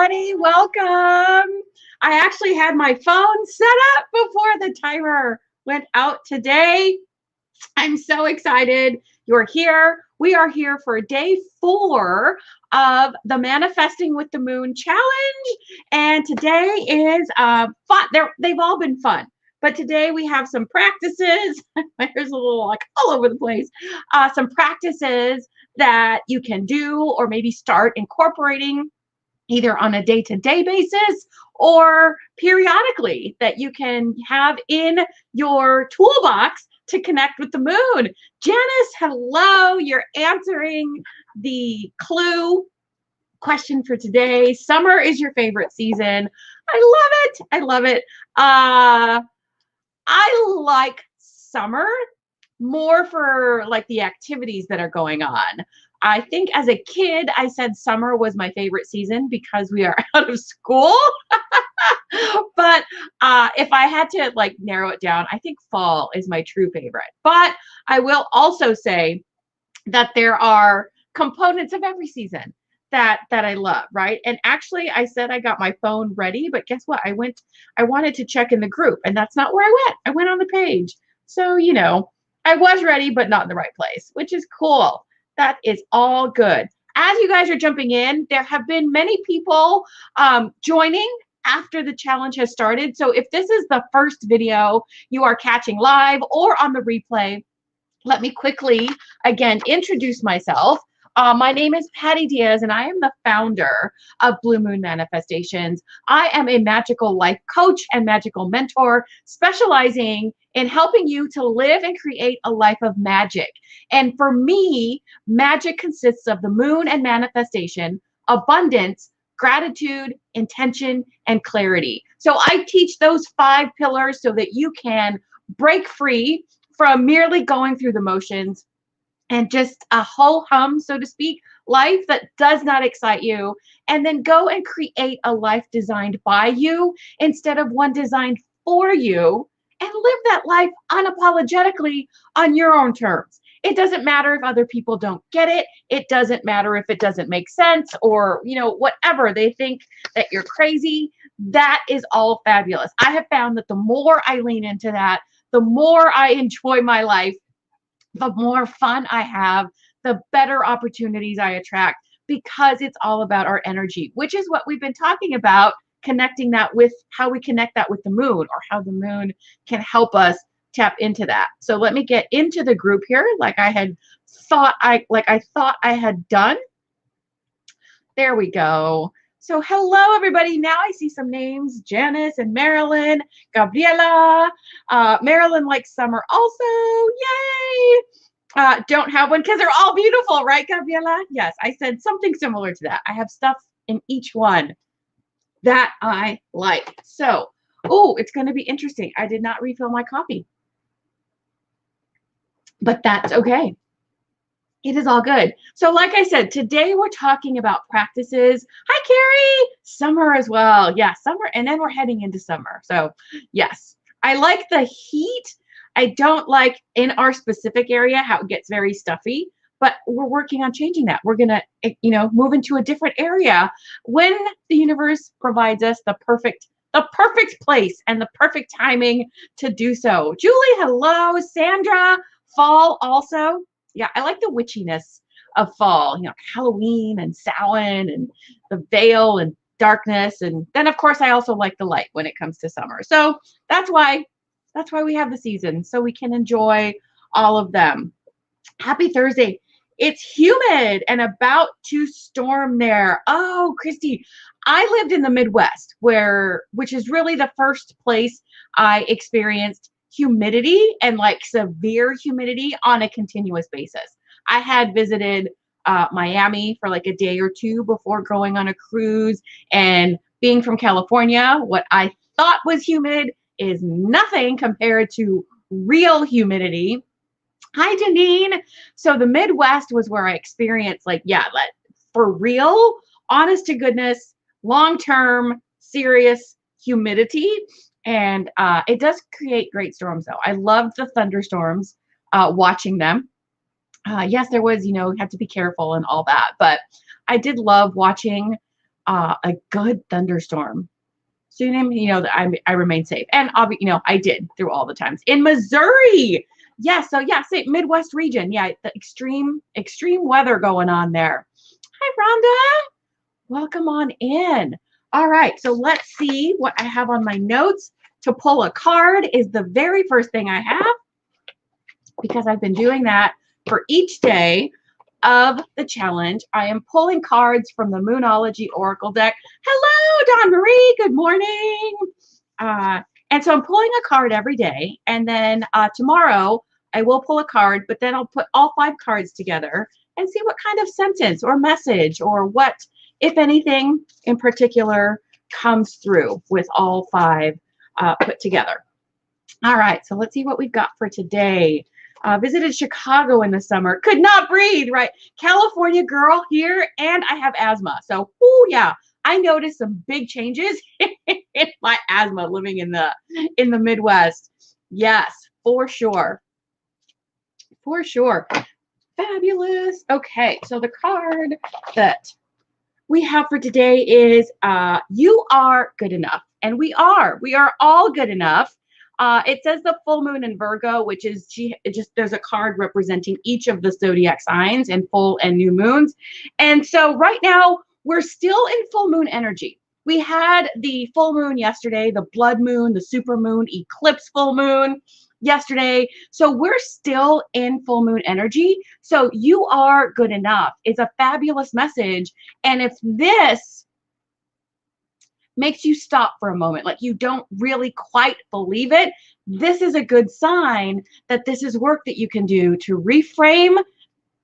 everybody. Welcome. I actually had my phone set up before the timer went out today. I'm so excited you're here. We are here for day 4 of the Manifesting with the Moon challenge. And today is fun. They've all been fun. But today we have some practices. There's a little like all over the place. Some practices that you can do or maybe start incorporating either on a day-to-day basis or periodically that you can have in your toolbox to connect with the moon. Janice, hello. You're answering the clue question for today. Summer is your favorite season. I love it. I love it. I like summer more for like the activities that are going on. I think as a kid, I said summer was my favorite season because we are out of school. But if I had to like narrow it down, I think fall is my true favorite. But I will also say that there are components of every season that I love, right? And actually, I said I got my phone ready, but guess what? I wanted to check in the group, and that's not where I went. I went on the page. So, you know, I was ready, but not in the right place, which is cool. That is all good. As you guys are jumping in, there have been many people joining after the challenge has started. So if this is the first video you are catching live or on the replay, let me quickly, again, introduce myself. My name is Patty Diaz, and I am the founder of Blue Moon Manifestations. I am a magical life coach and magical mentor, specializing in helping you to live and create a life of magic. And for me, magic consists of the moon and manifestation, abundance, gratitude, intention, and clarity. So I teach those 5 pillars so that you can break free from merely going through the motions and just a ho-hum, so to speak, life that does not excite you, and then go and create a life designed by you instead of one designed for you, and live that life unapologetically on your own terms. It doesn't matter if other people don't get it. It doesn't matter if it doesn't make sense or, you know, whatever. They think that you're crazy. That is all fabulous. I have found that the more I lean into that, the more I enjoy my life, the more fun I have, the better opportunities I attract, because it's all about our energy, which is what we've been talking about, connecting that with how we connect that with the moon, or how the moon can help us tap into that. So let me get into the group here like I thought I had done. There we go. So hello, everybody. Now I see some names: Janice and Marilyn, Gabriela. Marilyn likes summer also. Yay! Don't have one because they're all beautiful, right, Gabriela? Yes, I said something similar to that. I have stuff in each one that I like. So, oh, it's going to be interesting. I did not refill my coffee, but that's okay. It is all good. So like I said, today we're talking about practices. Hi, Carrie. Summer as well. Yeah, summer. And then we're heading into summer. So yes, I like the heat. I don't like in our specific area how it gets very stuffy, but we're working on changing that. We're going to, you know, move into a different area when the universe provides us the perfect place and the perfect timing to do so. Julie, hello. Sandra, fall also. Yeah, I like the witchiness of fall, you know, Halloween and Samhain and the veil and darkness. And then, of course, I also like the light when it comes to summer. So that's why we have the seasons, so we can enjoy all of them. Happy Thursday. It's humid and about to storm there. Oh, Christy, I lived in the Midwest, which is really the first place I experienced humidity and like severe humidity on a continuous basis. I had visited Miami for like a day or two before going on a cruise, and being from California, what I thought was humid is nothing compared to real humidity. Hi, Janine. So the Midwest was where I experienced like, yeah, for real, honest to goodness, long-term, serious humidity. And it does create great storms, though. I loved the thunderstorms, watching them. Yes, there was, you know, you have to be careful and all that. But I did love watching a good thunderstorm. Soon, I remain safe. And, I did through all the times. In Missouri, yeah, so yeah, say Midwest region. Yeah, the extreme weather going on there. Hi, Rhonda. Welcome on in. All right, so let's see what I have on my notes. To pull a card is the very first thing I have, because I've been doing that for each day of the challenge. I am pulling cards from the Moonology Oracle deck. Hello, Dawn Marie. Good morning. And so I'm pulling a card every day, and then tomorrow I will pull a card, but then I'll put all 5 cards together and see what kind of sentence or message or what, if anything, in particular comes through with all 5 put together. All right, so let's see what we've got for today. Visited Chicago in the summer. Could not breathe, right? California girl here, and I have asthma. So, yeah, I noticed some big changes in my asthma living in the Midwest. Yes, for sure. For sure. Fabulous. Okay, so the card that we have for today is you are good enough. And we are all good enough. It says the full moon in Virgo, which is there's a card representing each of the zodiac signs and full and new moons. And so right now we're still in full moon energy. We had the full moon yesterday, the blood moon, the super moon, eclipse full moon yesterday. So we're still in full moon energy. So you are good enough. It's a fabulous message. And if this makes you stop for a moment, like you don't really quite believe it, this is a good sign that this is work that you can do to reframe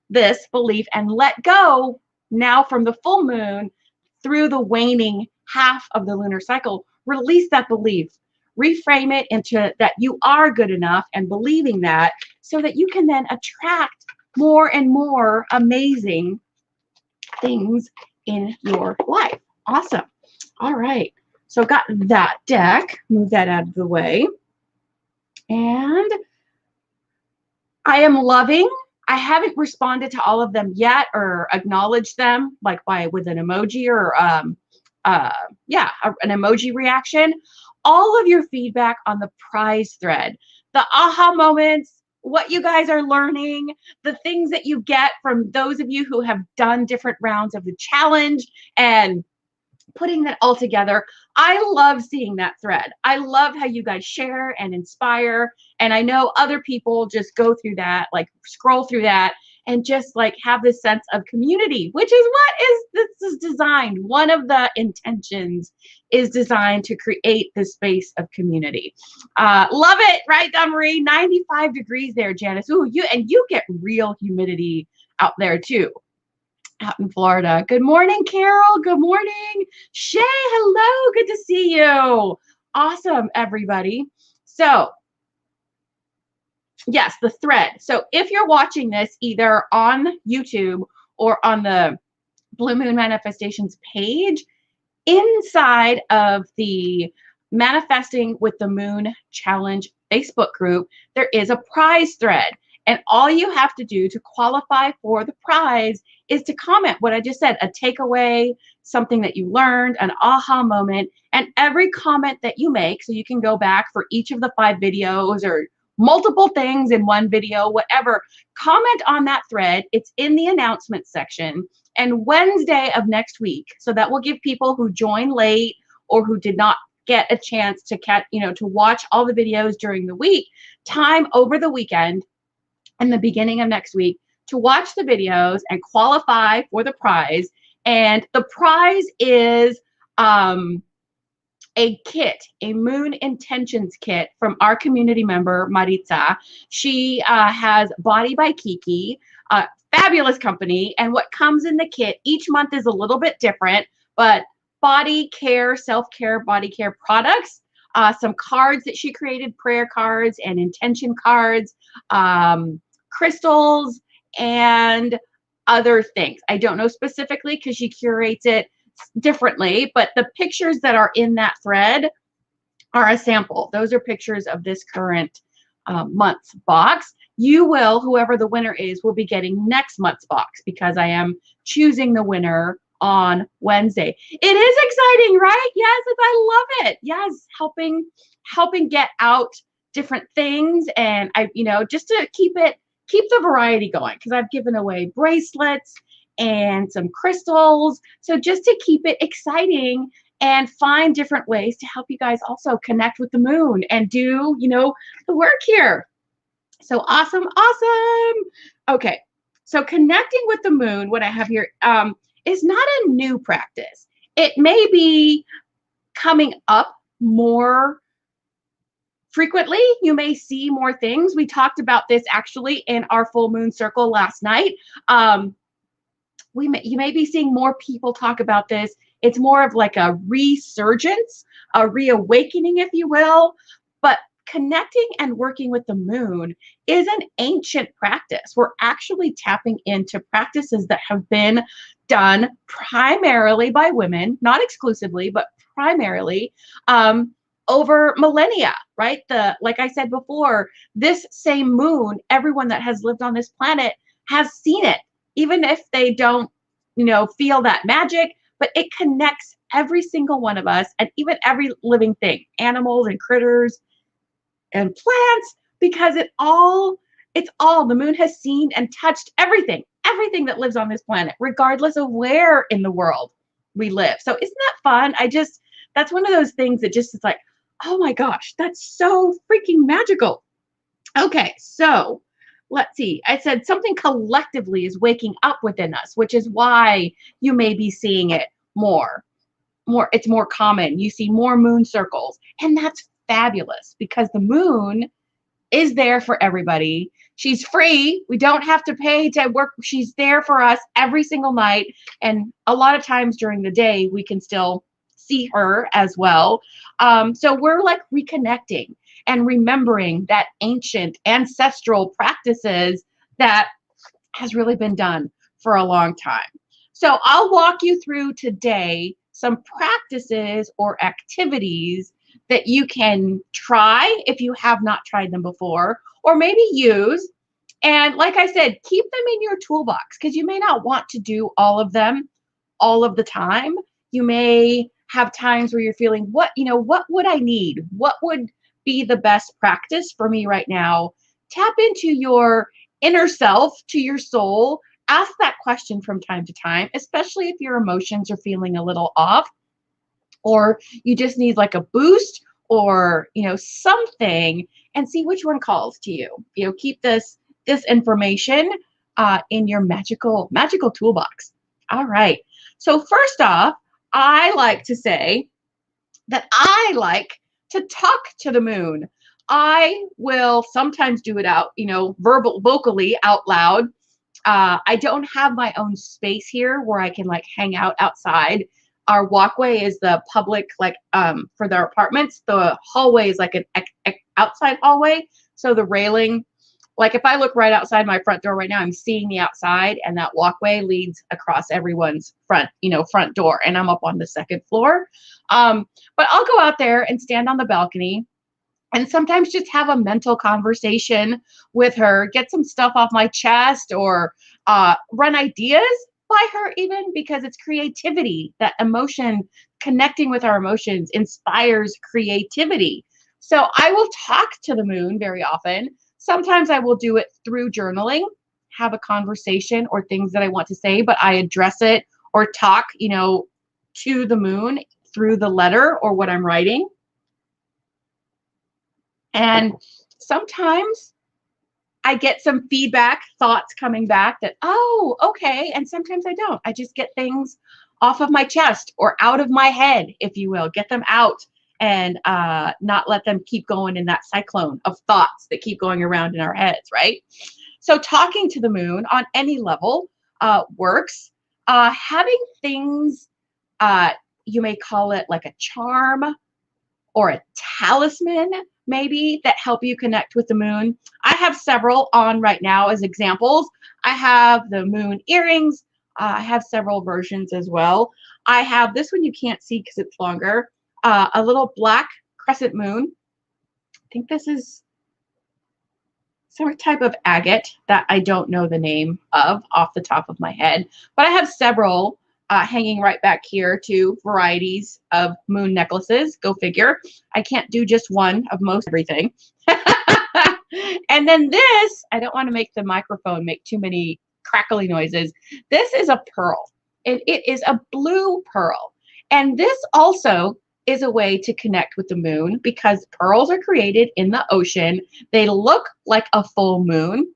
this belief and let go now from the full moon through the waning half of the lunar cycle. Release that belief, reframe it into that you are good enough and believing that, so that you can then attract more and more amazing things in your life. Awesome. All right, so got that deck, move that out of the way. And I am loving, I haven't responded to all of them yet or acknowledged them like with an emoji or an emoji reaction. All of your feedback on the prize thread, the aha moments, what you guys are learning, the things that you get from those of you who have done different rounds of the challenge and putting that all together. I love seeing that thread. I love how you guys share and inspire. And I know other people just go through that, like scroll through that and just like have this sense of community, which is this is designed. One of the intentions is designed to create this space of community. Love it, right, Marie? 95 degrees there, Janice. Ooh, you get real humidity out there too. Out in Florida. Good morning, Carol. Good morning. Shay, hello. Good to see you. Awesome, everybody. So, yes, the thread. So if you're watching this either on YouTube or on the Blue Moon Manifestations page, inside of the Manifesting with the Moon Challenge Facebook group, there is a prize thread. And all you have to do to qualify for the prize is to comment what I just said, a takeaway, something that you learned, an aha moment, and every comment that you make, so you can go back for each of the 5 videos or multiple things in one video, whatever, comment on that thread. It's in the announcement section. And Wednesday of next week, so that will give people who join late or who did not get a chance to to watch all the videos during the week, time over the weekend and the beginning of next week to watch the videos and qualify for the prize. And the prize is a kit, a Moon Intentions kit from our community member, Maritza. She has Body by Kiki, a fabulous company. And what comes in the kit each month is a little bit different, but body care, self-care, body care products, some cards that she created, prayer cards and intention cards, crystals, and other things. I don't know specifically because she curates it differently, but the pictures that are in that thread are a sample. Those are pictures of this current month's box. You will, whoever the winner is, will be getting next month's box because I am choosing the winner on Wednesday. It is exciting, right? Yes, I love it. Yes, helping get out different things, and just to keep the variety going, because I've given away bracelets and some crystals. So just to keep it exciting and find different ways to help you guys also connect with the moon and do, the work here. So awesome, awesome. Okay, so connecting with the moon, what I have here, is not a new practice. It may be coming up more frequently. You may see more things. We talked about this actually in our full moon circle last night. You may be seeing more people talk about this. It's more of like a resurgence, a reawakening, if you will. But connecting and working with the moon is an ancient practice. We're actually tapping into practices that have been done primarily by women, not exclusively, but primarily over millennia, right? Like I said before, this same moon, everyone that has lived on this planet has seen it, even if they don't, feel that magic, but it connects every single one of us and even every living thing, animals and critters and plants, because the moon has seen and touched everything that lives on this planet, regardless of where in the world we live. So isn't that fun? That's one of those things that just is like, oh my gosh, that's so freaking magical. Okay, so let's see. I said something collectively is waking up within us, which is why you may be seeing it more. It's more common. You see more moon circles, and that's fabulous because the moon is there for everybody. She's free. We don't have to pay to work. She's there for us every single night, and a lot of times during the day we can still see her as well. So we're like reconnecting and remembering that ancient ancestral practices that has really been done for a long time. So I'll walk you through today some practices or activities that you can try if you have not tried them before, or maybe use. And like I said, keep them in your toolbox because you may not want to do all of them all of the time. You may have times where you're feeling, what would I need? What would be the best practice for me right now? Tap into your inner self, to your soul. Ask that question from time to time, especially if your emotions are feeling a little off, or you just need like a boost or, something, and see which one calls to you. Keep this information in your magical toolbox. All right. So first off, I like to say that I like to talk to the moon. I will sometimes do it out, vocally out loud. I don't have my own space here where I can like hang out outside. Our walkway is the public, for their apartments. The hallway is like an outside hallway. So the railing, like if I look right outside my front door right now, I'm seeing the outside, and that walkway leads across everyone's front door, and I'm up on the second floor. But I'll go out there and stand on the balcony and sometimes just have a mental conversation with her, get some stuff off my chest, or run ideas by her even, because it's creativity. That emotion, connecting with our emotions, inspires creativity. So I will talk to the moon very often. Sometimes I will do it through journaling, have a conversation or things that I want to say, but I address it or talk, to the moon through the letter or what I'm writing. And sometimes I get some feedback, thoughts coming back that, oh, okay. And sometimes I don't. I just get things off of my chest or out of my head, if you will, get them out and not let them keep going in that cyclone of thoughts that keep going around in our heads, right? So talking to the moon on any level works. Having things, you may call it like a charm or a talisman, maybe, that help you connect with the moon. I have several on right now as examples. I have the moon earrings. I have several versions as well. I have this one you can't see because it's longer. A little black crescent moon. I think this is some type of agate that I don't know the name of off the top of my head. But I have several hanging right back here, two varieties of moon necklaces. Go figure. I can't do just one of most everything. And then this, I don't want to make the microphone make too many crackly noises. This is a pearl, and it is a blue pearl. And this also is a way to connect with the moon because pearls are created in the ocean. They look like a full moon.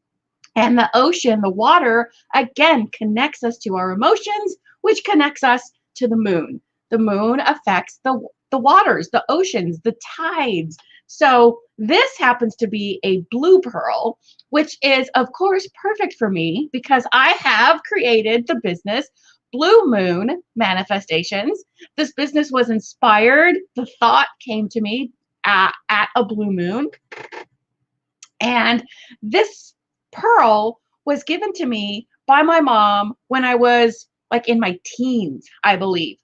And the ocean, the water, again, connects us to our emotions, which connects us to the moon. The moon affects the waters, the oceans, the tides. So this happens to be a blue pearl, which is, of course, perfect for me because I have created the business Blue Moon Manifestations. This business was inspired. The thought came to me at a blue moon. And this pearl was given to me by my mom when I was like in my teens, I believe,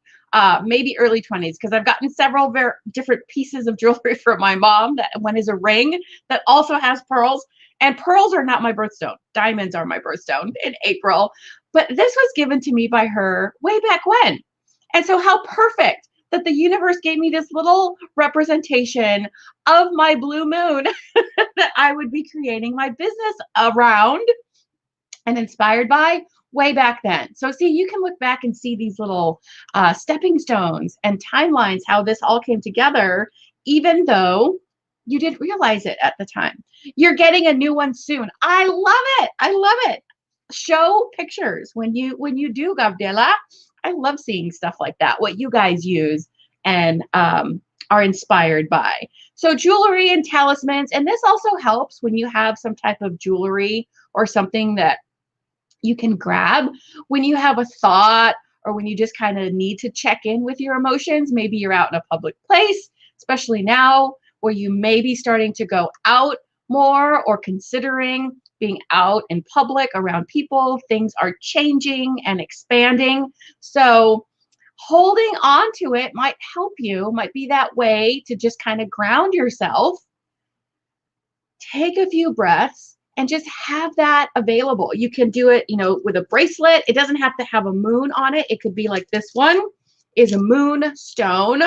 maybe early 20s, because I've gotten several very different pieces of jewelry from my mom. That one is a ring that also has pearls, and pearls are not my birthstone. Diamonds are my birthstone in April, but this was given to me by her way back when. And so how perfect that the universe gave me this little representation of my blue moon that I would be creating my business around and inspired by way back then. So see, you can look back and see these little stepping stones and timelines, how this all came together, even though you didn't realize it at the time. You're getting a new one soon. I love it. I love it. Show pictures when you do, Gabriela. I love seeing stuff like that, what you guys use and are inspired by. So jewelry and talismans, and this also helps when you have some type of jewelry or something that you can grab when you have a thought or when you just kind of need to check in with your emotions. Maybe you're out in a public place, especially now where you may be starting to go out more or considering being out in public around people. Things are changing and expanding. So holding on to it might help you, might be that way to just kind of ground yourself, take a few breaths, and just have that available. You can do it, with a bracelet. It doesn't have to have a moon on it. It could be like this one is a moon stone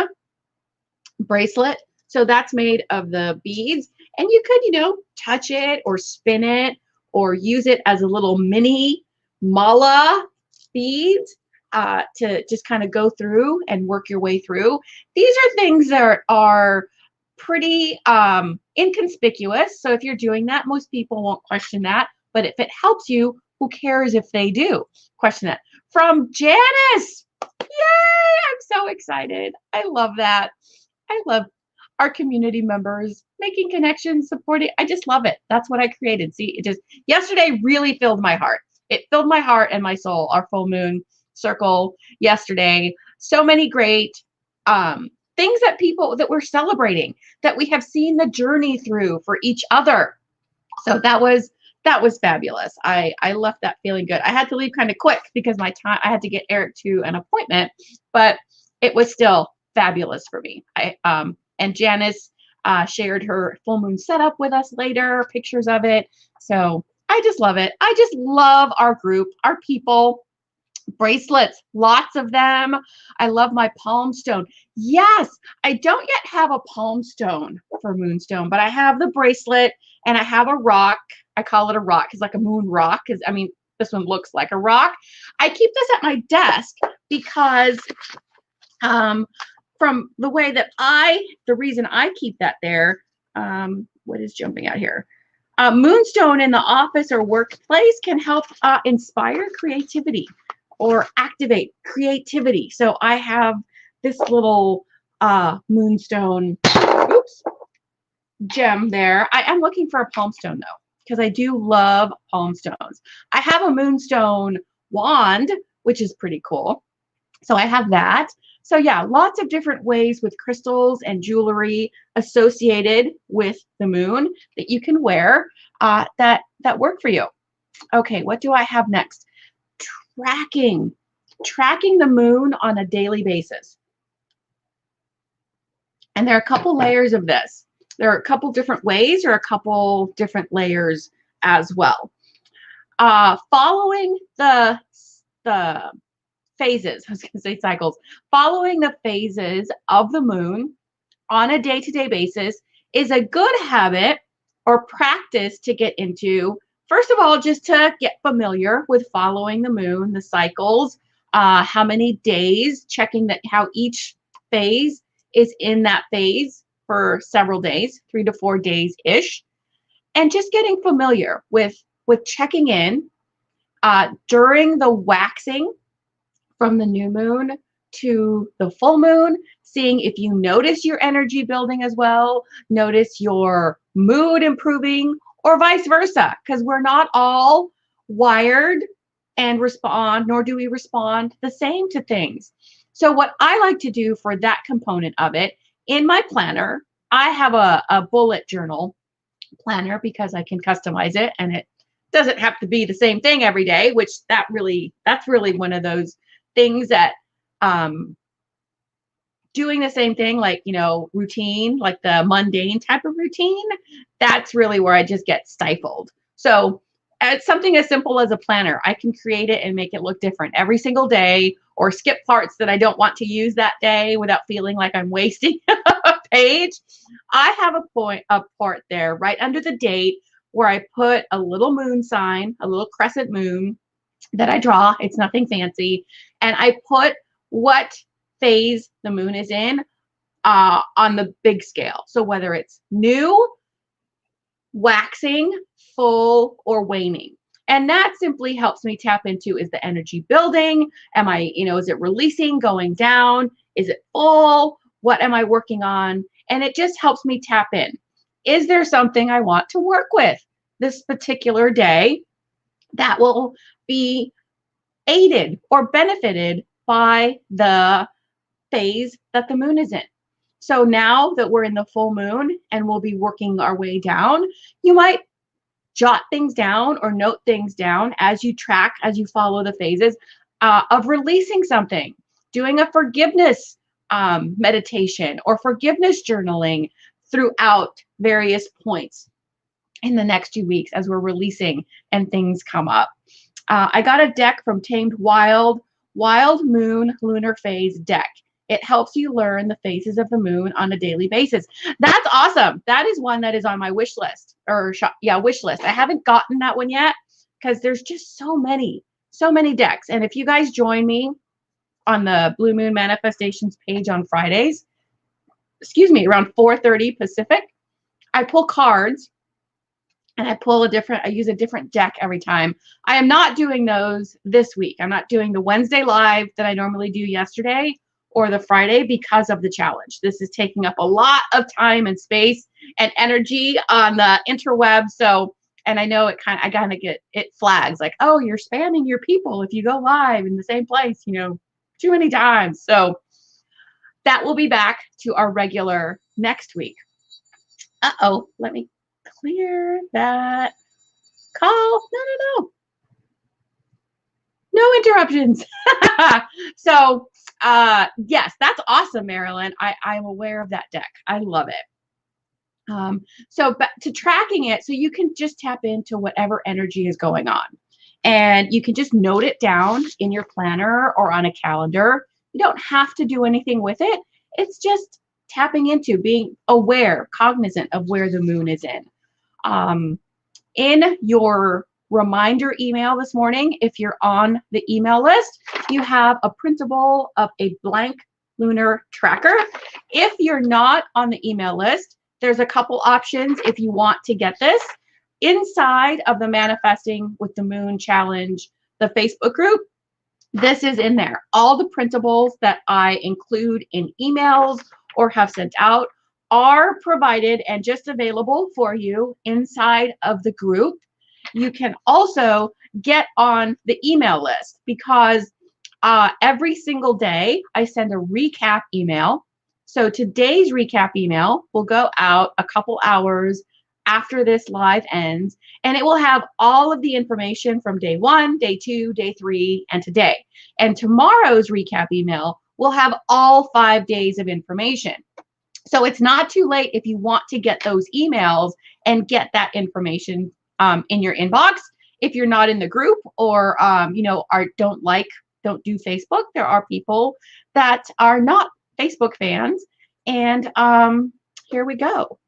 bracelet. So that's made of the beads. And you could, touch it or spin it or use it as a little mini mala beads to just kind of go through and work your way through. These are things that are pretty inconspicuous. So if you're doing that, most people won't question that. But if it helps you, who cares if they do question that? From Janice. Yay! I'm so excited. I love that. I love our community members making connections, supporting. I just love it. That's what I created. See, it just yesterday really filled my heart. It filled my heart and my soul, our full moon circle yesterday. So many great things that people that we're celebrating, that we have seen the journey through for each other. So that was fabulous. I left that feeling good. I had to leave kind of quick because I had to get Eric to an appointment, but it was still fabulous for me. And Janice shared her full moon setup with us later, pictures of it. So I just love it. I just love our group, our people. Bracelets, lots of them. I love my palm stone. Yes, I don't yet have a palm stone for moonstone, but I have the bracelet and I have a rock. I call it a rock. It's like a moon rock because, this one looks like a rock. I keep this at my desk because from the way that the reason I keep that there, what is jumping out here? Moonstone in the office or workplace can help inspire creativity or activate creativity. So I have this little moonstone gem there. I am looking for a palm stone though, because I do love palm stones. I have a moonstone wand, which is pretty cool. So I have that. So yeah, lots of different ways with crystals and jewelry associated with the moon that you can wear that work for you. Okay, what do I have next? Tracking the moon on a daily basis. And there are a couple layers of this. There are a couple different ways or a couple different layers as well. Following the phases, I was going to say cycles, following the phases of the moon on a day-to-day basis is a good habit or practice to get into. First of all, just to get familiar with following the moon, the cycles, how many days, checking that how each phase is in that phase for several days, 3 to 4 days-ish, and just getting familiar with checking in during the waxing from the new moon to the full moon, seeing if you notice your energy building as well, notice your mood improving, or vice versa, because we're not all wired and respond, nor do we respond the same to things. So what I like to do for that component of it, in my planner, I have a bullet journal planner because I can customize it, and it doesn't have to be the same thing every day, which that's really one of those things that doing the same thing, like, routine, like the mundane type of routine, that's really where I just get stifled. So it's something as simple as a planner. I can create it and make it look different every single day, or skip parts that I don't want to use that day without feeling like I'm wasting a page. I have a part there right under the date where I put a little moon sign, a little crescent moon that I draw. It's nothing fancy. And I put what phase the moon is in on the big scale. So whether it's new, waxing, full, or waning. And that simply helps me tap into, is the energy building? Am I, is it releasing, going down? Is it full? What am I working on? And it just helps me tap in. Is there something I want to work with this particular day that will be aided or benefited by the phase that the moon is in? So now that we're in the full moon and we'll be working our way down, you might jot things down or note things down as you follow the phases of releasing something, doing a forgiveness meditation or forgiveness journaling throughout various points in the next 2 weeks as we're releasing and things come up. I got a deck from Tamed Wild Moon Lunar Phase deck. It helps you learn the phases of the moon on a daily basis. That's awesome. That is one that is on my wish list, wish list. I haven't gotten that one yet because there's just so many decks. And if you guys join me on the Blue Moon Manifestations page on Fridays, around 4:30 Pacific, I pull cards and I use a different deck every time. I am not doing those this week. I'm not doing the Wednesday live that I normally do yesterday or the Friday because of the challenge. This is taking up a lot of time and space and energy on the interweb. So, and I know I kind of get it flags like, oh, you're spamming your people if you go live in the same place, too many times. So that will be back to our regular next week. Let me clear that call. No interruptions. So yes, that's awesome, Marilyn. I'm aware of that deck. I love it. So back to tracking it, so you can just tap into whatever energy is going on. And you can just note it down in your planner or on a calendar. You don't have to do anything with it. It's just tapping into being aware, cognizant of where the moon is in. In your reminder email this morning, if you're on the email list, you have a printable of a blank lunar tracker. If you're not on the email list, there's a couple options if you want to get this. Inside of the Manifesting with the Moon Challenge, the Facebook group, this is in there. All the printables that I include in emails or have sent out are provided and just available for you inside of the group. You can also get on the email list because every single day I send a recap email. So today's recap email will go out a couple hours after this live ends, and it will have all of the information from day 1, day 2, day 3, and today. And tomorrow's recap email will have all 5 days of information. So it's not too late if you want to get those emails and get that information in your inbox. If you're not in the group or don't like don't do Facebook. There are people that are not Facebook fans. And here we go.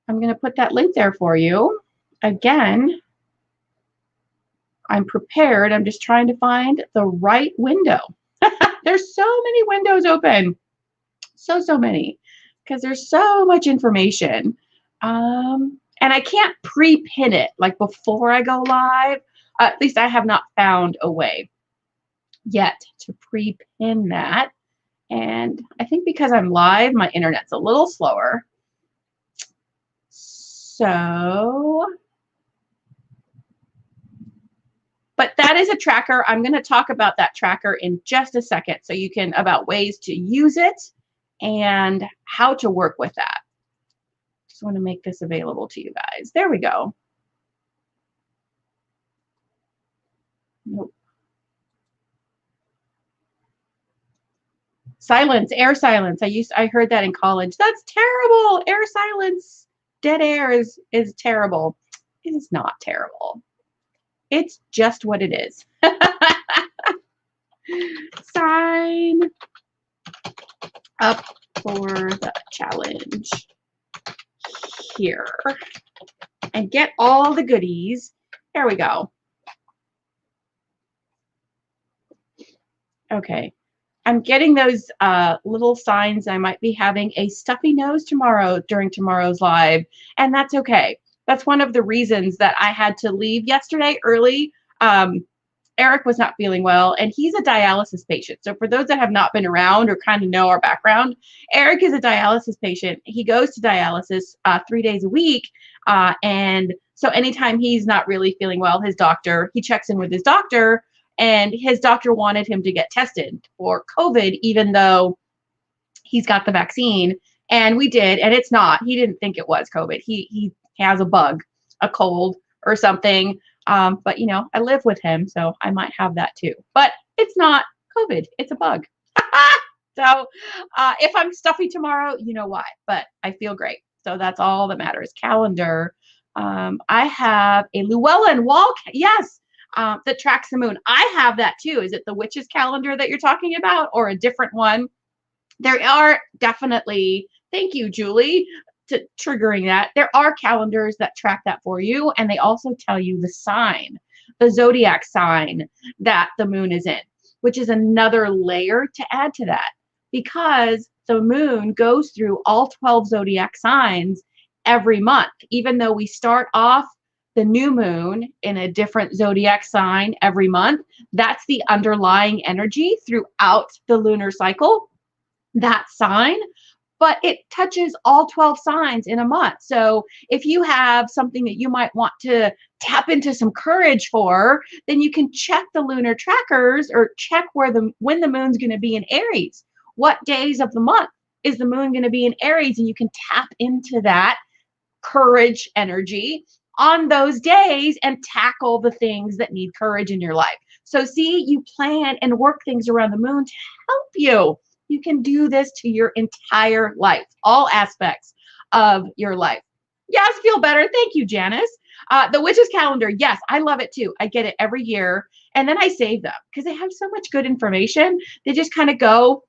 I'm going to put that link there for you. Again, I'm prepared. I'm just trying to find the right window. There's so many windows open. So many. Because there's so much information. And I can't pre-pin it like before I go live. At least I have not found a way yet to pre-pin that. And I think because I'm live, my internet's a little slower. So, but that is a tracker. I'm going to talk about that tracker in just a second, so you can, about ways to use it and how to work with that. Just want to make this available to you guys. There we go. Nope. Silence, air silence. I heard that in college. That's terrible. Air silence, dead air is terrible. It is not terrible. It's just what it is. Sign up for the challenge here and get all the goodies. There we go. Okay. I'm getting those little signs I might be having a stuffy nose tomorrow during tomorrow's live, and that's okay. That's one of the reasons that I had to leave yesterday early. Eric was not feeling well, and he's a dialysis patient. So for those that have not been around or kind of know our background, Eric is a dialysis patient. He goes to dialysis 3 days a week, and so anytime he's not really feeling well, he checks in with his doctor, and his doctor wanted him to get tested for COVID, even though he's got the vaccine. And we did, and it's not. He didn't think it was COVID. He has a bug, a cold or something. But, you know, I live with him, so I might have that too. But it's not COVID. It's a bug. So if I'm stuffy tomorrow, you know why. But I feel great. So that's all that matters. Calendar. I have a Llewellyn wall. Yes. That tracks the moon. I have that too. Is it the witch's calendar that you're talking about, or a different one? There are definitely, thank you, Julie, to triggering that. There are calendars that track that for you, and they also tell you the sign, the zodiac sign that the moon is in, which is another layer to add to that, because the moon goes through all 12 zodiac signs every month. Even though we start off the new moon in a different zodiac sign every month, that's the underlying energy throughout the lunar cycle, that sign, but it touches all 12 signs in a month. So if you have something that you might want to tap into some courage for, then you can check the lunar trackers or check when the moon's going to be in Aries. What days of the month is the moon going to be in Aries? And you can tap into that courage energy on those days and tackle the things that need courage in your life. So see, you plan and work things around the moon to help you. You can do this to your entire life, all aspects of your life. Yes, feel better. Thank you, Janice. The witch's calendar. Yes, I love it too. I get it every year. And then I save them because they have so much good information. They just kind of go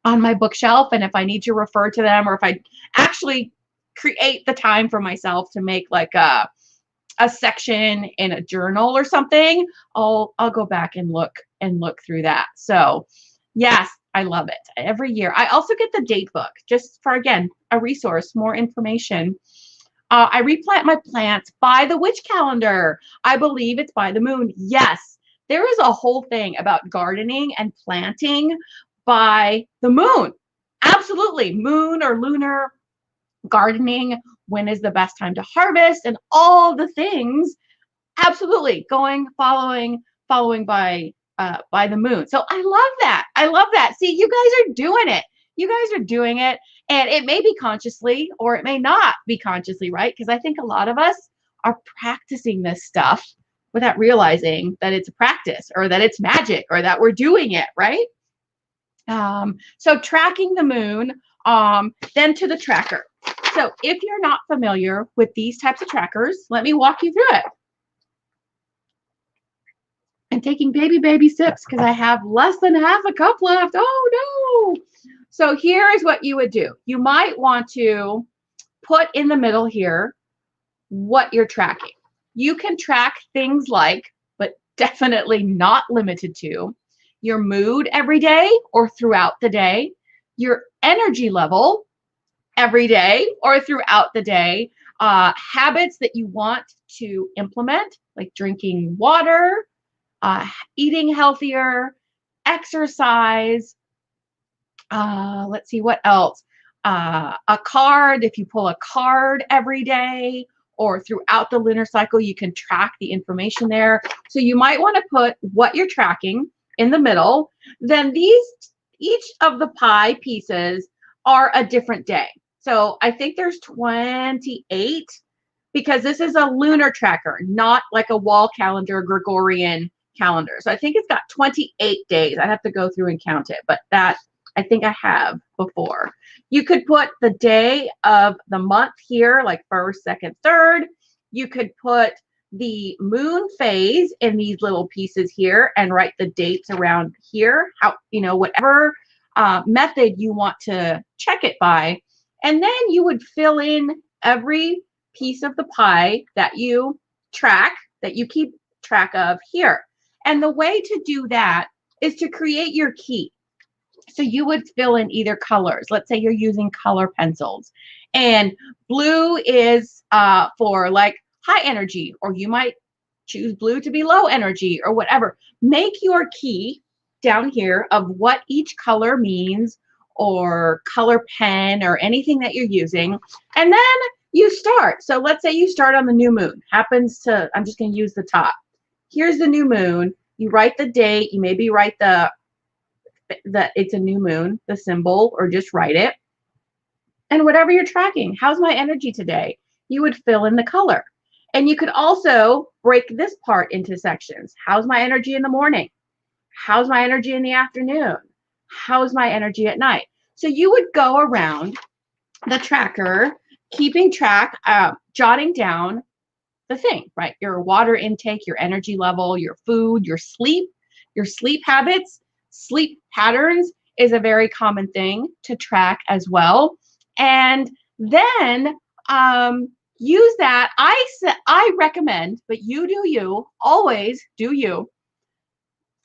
on my bookshelf. And if I need to refer to them, or if I actually create the time for myself to make like a section in a journal or something, I'll go back and look through that. So yes, I love it every year. I also get the date book just for, again, a resource, more information. I replant my plants by the witch calendar. I believe it's by the moon. Yes, there is a whole thing about gardening and planting by the moon. Absolutely. Moon or lunar gardening, when is the best time to harvest, and all the things. Absolutely. Following by the moon. So I love that. I love that. See, you guys are doing it. You guys are doing it. And it may be consciously or it may not be consciously, right? Because I think a lot of us are practicing this stuff without realizing that it's a practice or that it's magic or that we're doing it, right? So tracking the moon, then to the tracker. So if you're not familiar with these types of trackers, let me walk you through it. And taking baby sips because I have less than half a cup left. Oh no. So here is what you would do. You might want to put in the middle here what you're tracking. You can track things like, but definitely not limited to, your mood every day or throughout the day, your energy level every day or throughout the day, habits that you want to implement, like drinking water, eating healthier, exercise. Let's see what else. A card, if you pull a card every day or throughout the lunar cycle, you can track the information there. So you might want to put what you're tracking in the middle. Then each of the pie pieces are a different day. So I think there's 28 because this is a lunar tracker, not like a wall calendar, Gregorian calendar. So I think it's got 28 days. I have to go through and count it, but that I think I have before. You could put the day of the month here, like first, second, third. You could put the moon phase in these little pieces here and write the dates around here, how, whatever method you want to check it by. And then you would fill in every piece of the pie that you track, that you keep track of here. And the way to do that is to create your key. So you would fill in either colors. Let's say you're using color pencils. And blue is for like high energy, or you might choose blue to be low energy or whatever. Make your key down here of what each color means, or color pen or anything that you're using. And then you start. So let's say you start on the new moon. I'm just going to use the top. Here's the new moon. You write the date. You maybe write the it's a new moon, the symbol, or just write it. And whatever you're tracking, how's my energy today? You would fill in the color. And you could also break this part into sections. How's my energy in the morning? How's my energy in the afternoon? How's my energy at night? So you would go around the tracker, keeping track, jotting down the thing, right? Your water intake, your energy level, your food, your sleep habits. Sleep patterns is a very common thing to track as well. And then use that. I recommend, but you do you, always do you.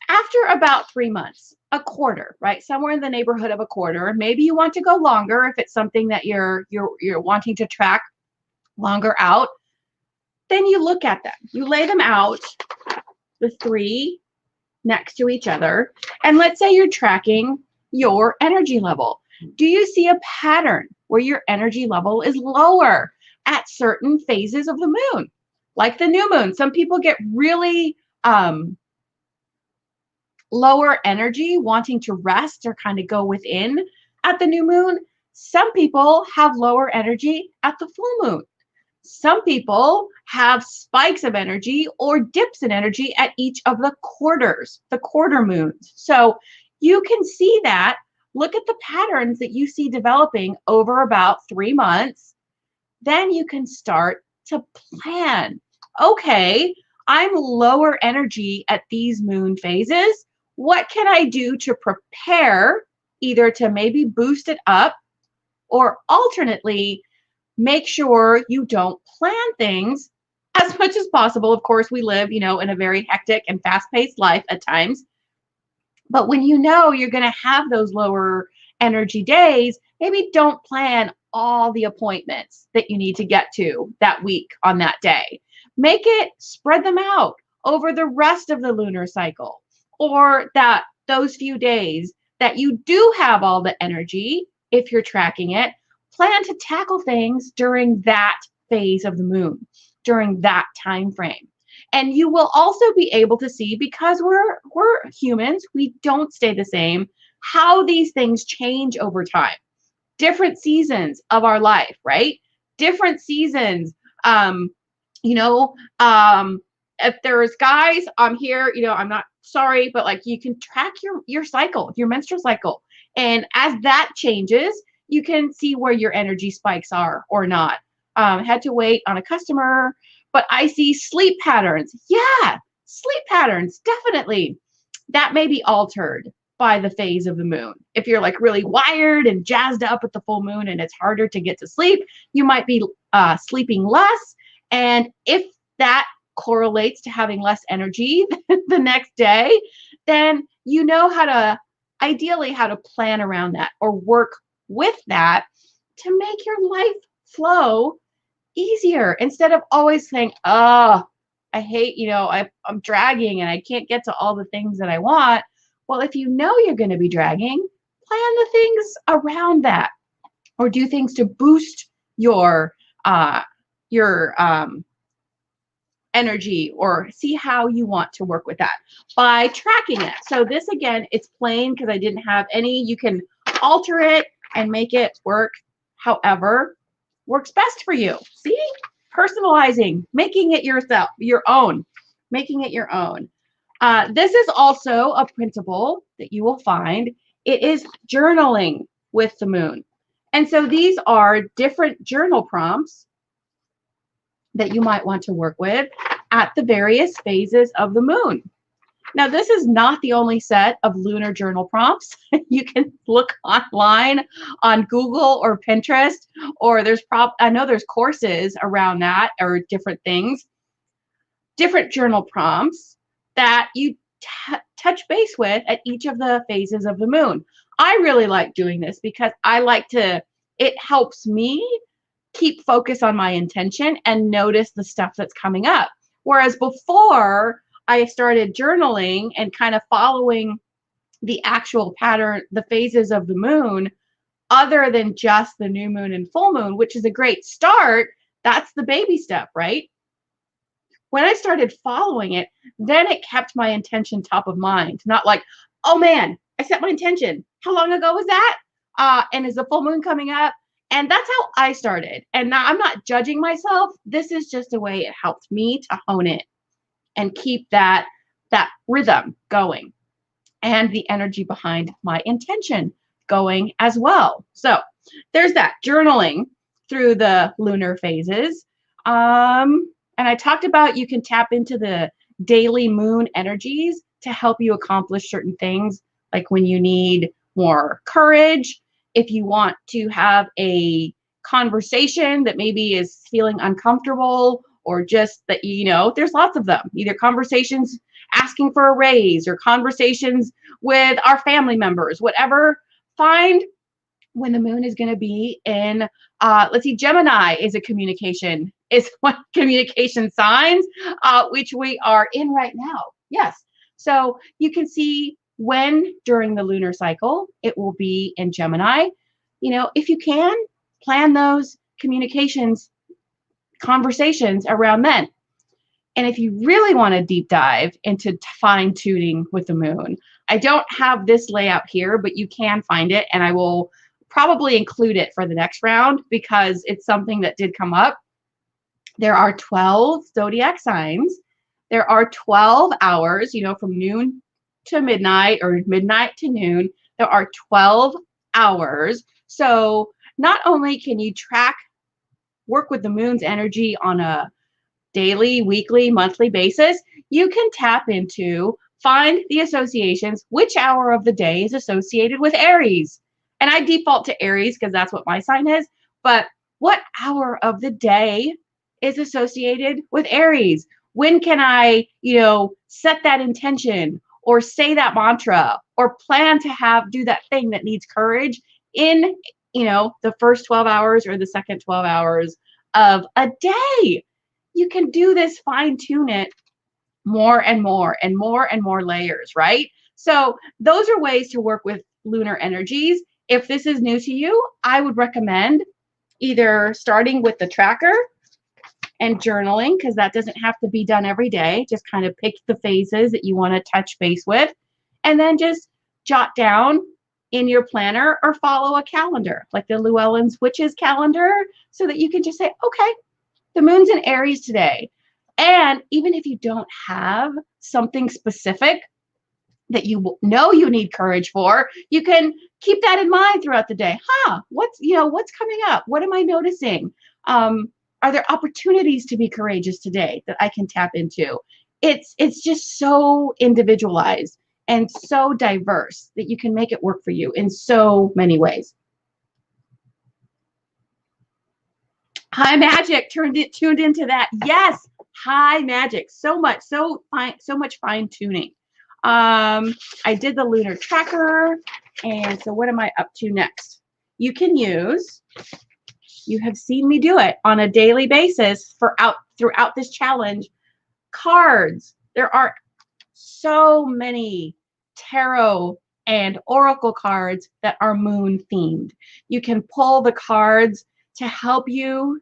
After about 3 months, a quarter, right? Somewhere in the neighborhood of a quarter. Maybe you want to go longer if it's something that you're wanting to track longer out. Then you look at them. You lay them out, the three next to each other. And let's say you're tracking your energy level. Do you see a pattern where your energy level is lower at certain phases of the moon? Like the new moon. Some people get really lower energy, wanting to rest or kind of go within at the new moon. Some people have lower energy at the full moon. Some people have spikes of energy or dips in energy at each of the quarters, the quarter moons. So you can see that. Look at the patterns that you see developing over about 3 months. Then you can start to plan. Okay, I'm lower energy at these moon phases. What can I do to prepare, either to maybe boost it up, or alternately, make sure you don't plan things as much as possible. Of course, we live, in a very hectic and fast-paced life at times. But when you know you're going to have those lower energy days, maybe don't plan all the appointments that you need to get to that week on that day. Spread them out over the rest of the lunar cycle, or those few days that you do have all the energy, if you're tracking it. Plan to tackle things during that phase of the moon, during that time frame. And you will also be able to see, because we're humans, we don't stay the same, how these things change over time. Different seasons of our life, right? Different seasons. If there's guys, I'm here, I'm not sorry, but like you can track your cycle, your menstrual cycle. And as that changes, you can see where your energy spikes are or not. Had to wait on a customer, but I see sleep patterns. Yeah, Sleep patterns, definitely. That may be altered by the phase of the moon. If you're like really wired and jazzed up at the full moon and it's harder to get to sleep, you might be sleeping less. And if that correlates to having less energy the next day, then you know how to, ideally, how to plan around that or work with that to make your life flow easier instead of always saying, oh, I hate, I'm dragging and I can't get to all the things that I want. Well, if you know you're going to be dragging, plan the things around that or do things to boost your energy or see how you want to work with that by tracking it. So this again, it's plain because I didn't have any. You can alter it and make it work however works best for you. See? Personalizing, making it yourself, your own, making it your own. This is also a printable that you will find. It is journaling with the moon. And so these are different journal prompts that you might want to work with at the various phases of the moon. Now, this is not the only set of lunar journal prompts. You can look online on Google or Pinterest, or I know there's courses around that or different things, different journal prompts that you touch base with at each of the phases of the moon. I really like doing this because it helps me keep focus on my intention and notice the stuff that's coming up. Whereas before I started journaling and kind of following the actual pattern, the phases of the moon, other than just the new moon and full moon, which is a great start, that's the baby step, right? When I started following it, then it kept my intention top of mind, not like, oh man, I set my intention. How long ago was that? And is the full moon coming up? And that's how I started. And now I'm not judging myself. This is just a way it helped me to hone it and keep that rhythm going and the energy behind my intention going as well. So there's that journaling through the lunar phases. And I talked about you can tap into the daily moon energies to help you accomplish certain things, like when you need more courage, if you want to have a conversation that maybe is feeling uncomfortable, or just that, there's lots of them, either conversations asking for a raise or conversations with our family members, whatever. Find when the moon is going to be in, let's see, Gemini is one communication signs, which we are in right now. Yes. So you can see when during the lunar cycle it will be in Gemini. If you can, plan those conversations around then. And if you really want to deep dive into fine tuning with the moon, I don't have this layout here, but you can find it, and I will probably include it for the next round because it's something that did come up. There are 12 zodiac signs. There are 12 hours, from noon to midnight or midnight to noon. There are 12 hours. So not only can you work with the moon's energy on a daily, weekly, monthly basis, you can tap into, find the associations, which hour of the day is associated with Aries. And I default to Aries because that's what my sign is. But what hour of the day is associated with Aries? When can I, set that intention or say that mantra or plan to do that thing that needs courage in, the first 12 hours or the second 12 hours of a day? You can do this, fine tune it more and more and more and more layers, right? So those are ways to work with lunar energies. If this is new to you, I would recommend either starting with the tracker and journaling, because that doesn't have to be done every day. Just kind of pick the phases that you want to touch base with, and then just jot down in your planner or follow a calendar, like the Llewellyn's Witches calendar, so that you can just say, okay, the moon's in Aries today. And even if you don't have something specific that you know you need courage for, you can keep that in mind throughout the day. What's coming up? What am I noticing? Are there opportunities to be courageous today that I can tap into? it's just so individualized and so diverse that you can make it work for you in so many ways. High magic tuned into that. Yes, high magic. So much fine tuning. I did the lunar tracker, and so what am I up to next? You can use, you have seen me do it on a daily basis throughout this challenge, cards. There are so many tarot and oracle cards that are moon themed. You can pull the cards to help you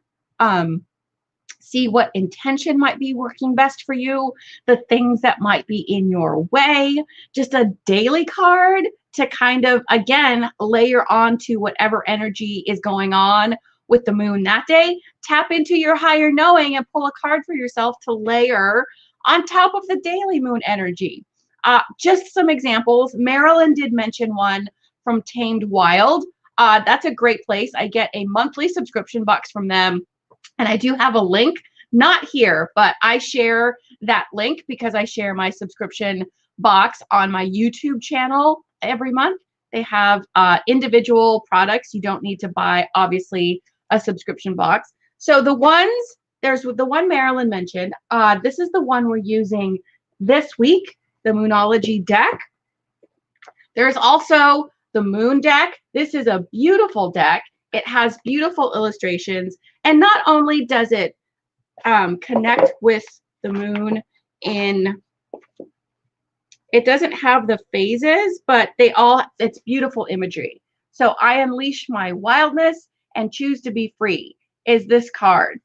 see what intention might be working best for you, the things that might be in your way, just a daily card to kind of, again, layer onto whatever energy is going on with the moon that day. Tap into your higher knowing and pull a card for yourself to layer on top of the daily moon energy. Just some examples. Marilyn did mention one from Tamed Wild. That's a great place. I get a monthly subscription box from them. And I do have a link, not here, but I share that link because I share my subscription box on my YouTube channel every month. They have individual products. You don't need to buy, obviously, a subscription box. So there's the one Marilyn mentioned. This is the one we're using this week, the Moonology deck. There's also the Moon deck. This is a beautiful deck. It has beautiful illustrations. And not only does it connect with the moon it doesn't have the phases, but it's beautiful imagery. So I unleash my wildness and choose to be free is this card.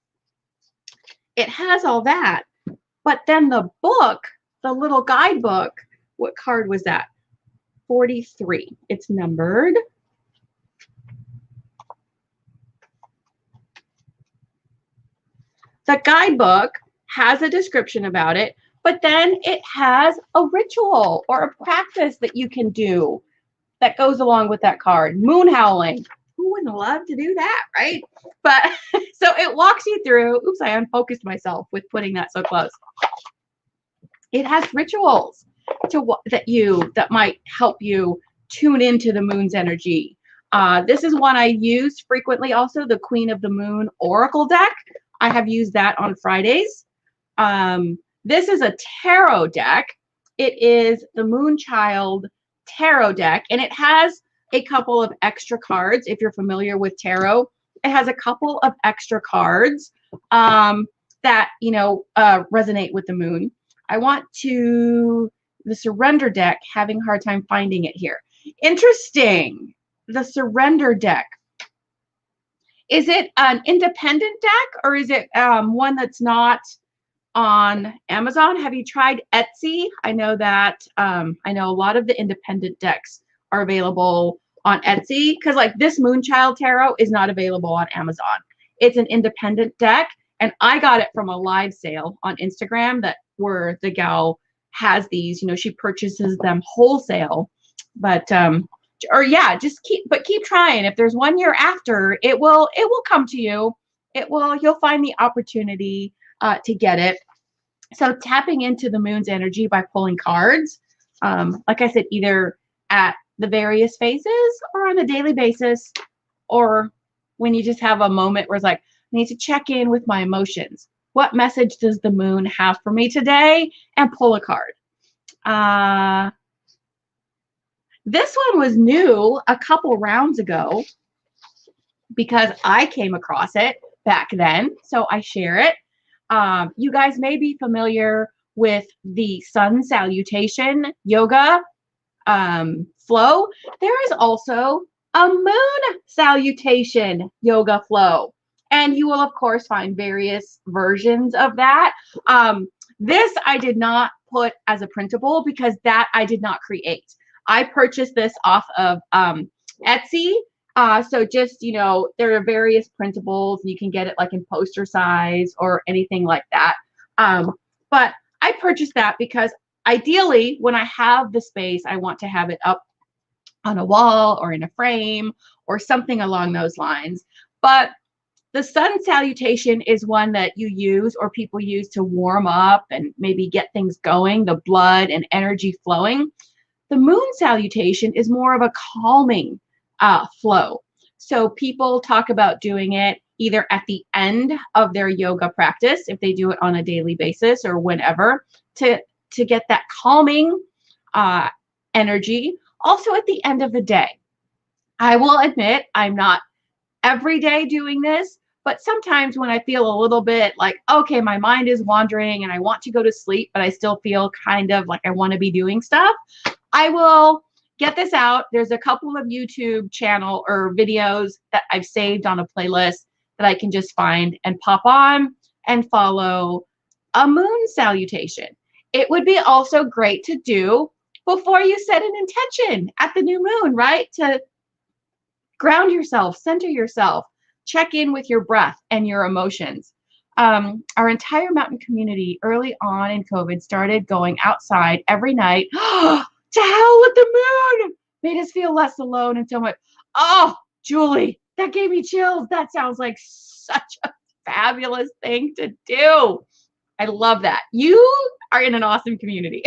It has all that, but then the book, the little guidebook, what card was that? 43. It's numbered. The guidebook has a description about it, but then it has a ritual or a practice that you can do that goes along with that card. Moon howling. Who wouldn't love to do that, right? But so it walks you through. Oops, I unfocused myself with putting that so close. It has rituals that might help you tune into the moon's energy. This is one I use frequently also, the Queen of the Moon Oracle deck. I have used that on Fridays. This is a tarot deck. It is the Moonchild tarot deck, and it has a couple of extra cards. If you're familiar with tarot, it has a couple of extra cards that resonate with the moon. I want to the Surrender deck. Having a hard time finding it here. Interesting. The Surrender deck. Is it an independent deck or is it one that's not on Amazon? Have you tried Etsy? I know that I know a lot of the independent decks are available on Etsy because like this Moonchild Tarot is not available on Amazon. It's an independent deck, and I got it from a live sale on Instagram where the gal has these. She purchases them wholesale, but keep trying. If there's one year after, it will come to you. You'll find the opportunity to get it. So tapping into the moon's energy by pulling cards, like I said, either at the various phases or on a daily basis, or when you just have a moment where it's like, I need to check in with my emotions. What message does the moon have for me today? And pull a card. This one was new a couple rounds ago because I came across it back then, so I share it. You guys may be familiar with the Sun Salutation yoga flow. There is also a Moon Salutation yoga flow, and you will of course find various versions of that. This I did not put as a printable because that I did not create. I purchased this off of Etsy. So just, there are various printables. You can get it like in poster size or anything like that. But I purchased that because ideally when I have the space, I want to have it up on a wall or in a frame or something along those lines. But The sun salutation is one that you use or people use to warm up and maybe get things going, the blood and energy flowing. The moon salutation is more of a calming flow. So people talk about doing it either at the end of their yoga practice, if they do it on a daily basis or whenever, to get that calming energy. Also at the end of the day. I will admit I'm not every day doing this, but sometimes when I feel a little bit like, okay, my mind is wandering and I want to go to sleep, but I still feel kind of like I want to be doing stuff, I will get this out. There's a couple of YouTube channel or videos that I've saved on a playlist that I can just find and pop on and follow a moon salutation. It would be also great to do before you set an intention at the new moon, right? To ground yourself, center yourself, check in with your breath and your emotions. Our entire mountain community early on in COVID started going outside every night. To hell with the moon! Made us feel less alone and so much. Oh, Julie, that gave me chills. That sounds like such a fabulous thing to do. I love that. You are in an awesome community.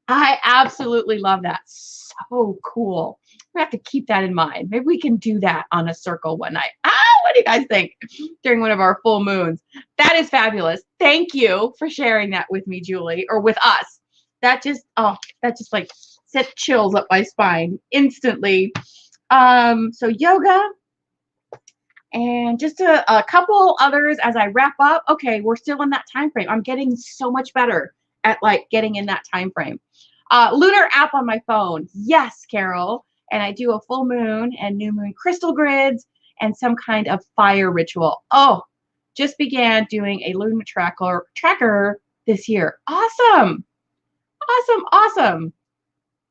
I absolutely love that. So cool. We have to keep that in mind. Maybe we can do that on a circle one night. What do you guys think? During one of our full moons. That is fabulous. Thank you for sharing that with me, Julie, or with us. That just like set chills up my spine instantly. So yoga and just a couple others as I wrap up. Okay, we're still in that time frame. I'm getting so much better at like getting in that time frame. Lunar app on my phone. Yes, Carol. And I do a full moon and new moon crystal grids and some kind of fire ritual. Oh, just began doing a lunar tracker this year. Awesome. Awesome. Awesome.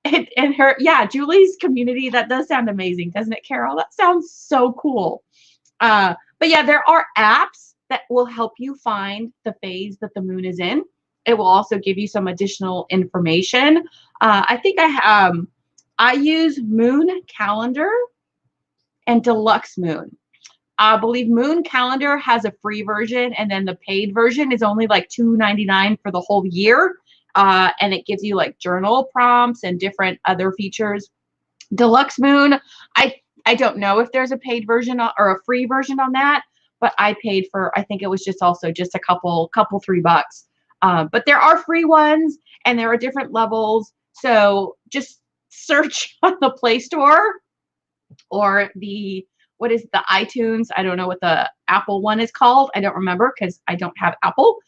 And her, yeah, Julie's community, that does sound amazing, doesn't it, Carol? That sounds so cool. But yeah, there are apps that will help you find the phase that the moon is in. It will also give you some additional information. I think I use Moon Calendar and Deluxe Moon. I believe Moon Calendar has a free version, and then the paid version is only like $2.99 for the whole year. And it gives you like journal prompts and different other features. Deluxe Moon, I don't know if there's a paid version or a free version on that, but I paid for, I think it was just also just a couple $3. But there are free ones and there are different levels. So just search on the Play Store or what is the iTunes? I don't know what the Apple one is called. I don't remember because I don't have Apple.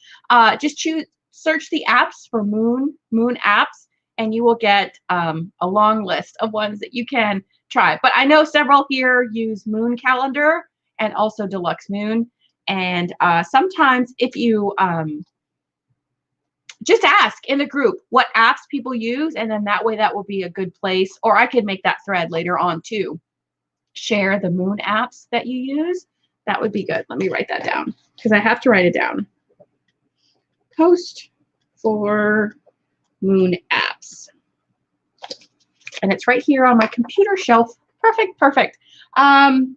Just search the apps for moon apps, and you will get a long list of ones that you can try. But I know several here use Moon Calendar and also Deluxe Moon. And sometimes if you just ask in the group what apps people use, and then that way that will be a good place. Or I could make that thread later on too. Share the moon apps that you use. That would be good. Let me write that down because I have to write it down. Post for moon apps. And it's right here on my computer shelf. Perfect, perfect. In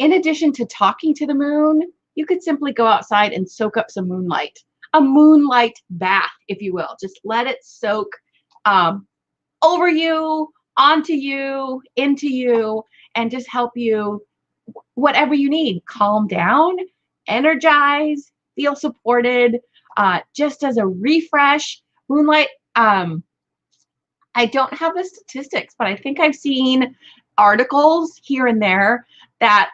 addition to talking to the moon, you could simply go outside and soak up some moonlight. A moonlight bath, if you will. Just let it soak over you, onto you, into you, and just help you whatever you need. Calm down, energize, feel supported, just as a refresh. Moonlight, I don't have the statistics, but I think I've seen articles here and there that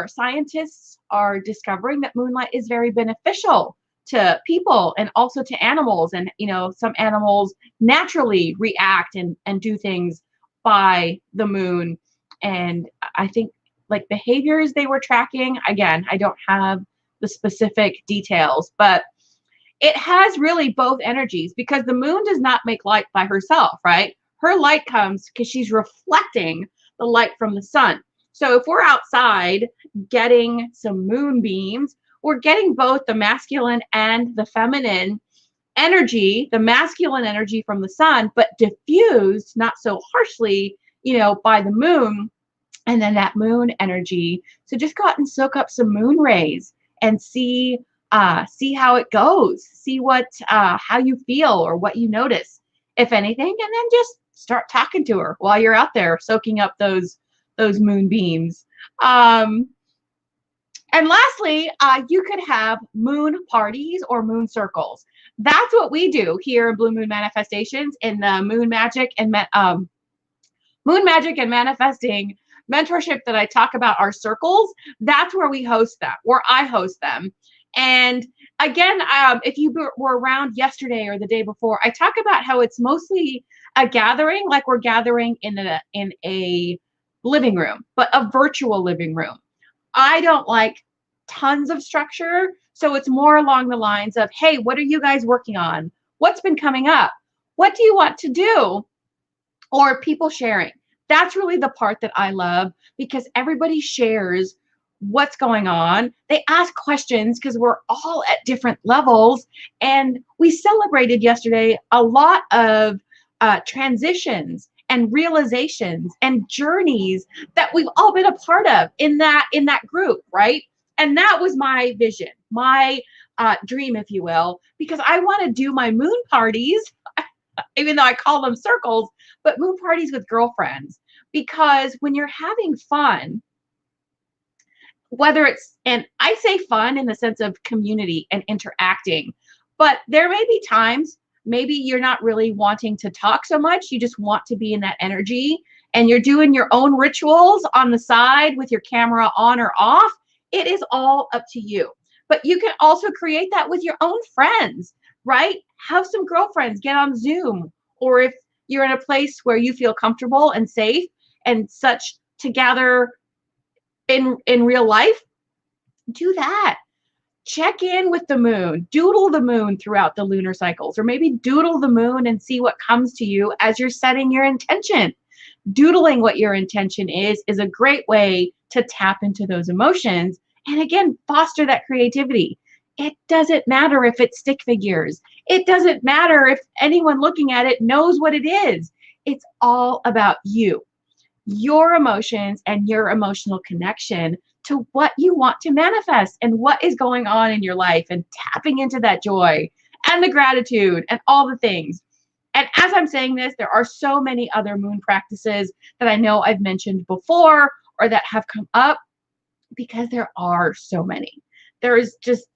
scientists are discovering that moonlight is very beneficial to people and also to animals. And, some animals naturally react and do things by the moon. And I think like behaviors they were tracking, again, I don't have the specific details, but it has really both energies because the moon does not make light by herself, right? Her light comes because she's reflecting the light from the sun. So if we're outside getting some moonbeams, we're getting both the masculine and the feminine energy, the masculine energy from the sun, but diffused, not so harshly, by the moon. and then that moon energy. So just go out and soak up some moon rays and see how it goes. See what how you feel or what you notice, if anything, and then just start talking to her while you're out there soaking up those moonbeams. Um, and lastly, you could have moon parties or moon circles. That's what we do here in Blue Moon Manifestations in the Moon Magic and Manifesting mentorship that I talk about our circles. That's where we host them, where I host them. And again, if you were around yesterday or the day before, I talk about how it's mostly a gathering, like we're gathering in a living room, but a virtual living room. I don't like tons of structure, so it's more along the lines of, hey, what are you guys working on? What's been coming up? What do you want to do? Or people sharing. That's really the part that I love, because everybody shares what's going on. They ask questions because we're all at different levels. And we celebrated yesterday a lot of transitions and realizations and journeys that we've all been a part of in that group, right? And that was my vision, my dream, if you will, because I want to do my moon parties, even though I call them circles, but moon parties with girlfriends. Because when you're having fun, whether it's, and I say fun in the sense of community and interacting, but there may be times maybe you're not really wanting to talk so much. You just want to be in that energy, and you're doing your own rituals on the side with your camera on or off. It is all up to you. But you can also create that with your own friends, right? Have some girlfriends, get on Zoom, or if you're in a place where you feel comfortable and safe and such to gather in real life, do that. Check in with the moon, doodle the moon throughout the lunar cycles, or maybe doodle the moon and see what comes to you as you're setting your intention. Doodling what your intention is a great way to tap into those emotions and again, foster that creativity. It doesn't matter if it's stick figures. It doesn't matter if anyone looking at it knows what it is. It's all about you, your emotions, and your emotional connection to what you want to manifest and what is going on in your life, and tapping into that joy and the gratitude and all the things. And as I'm saying this, there are so many other moon practices that I know I've mentioned before or that have come up, because there are so many. There is just,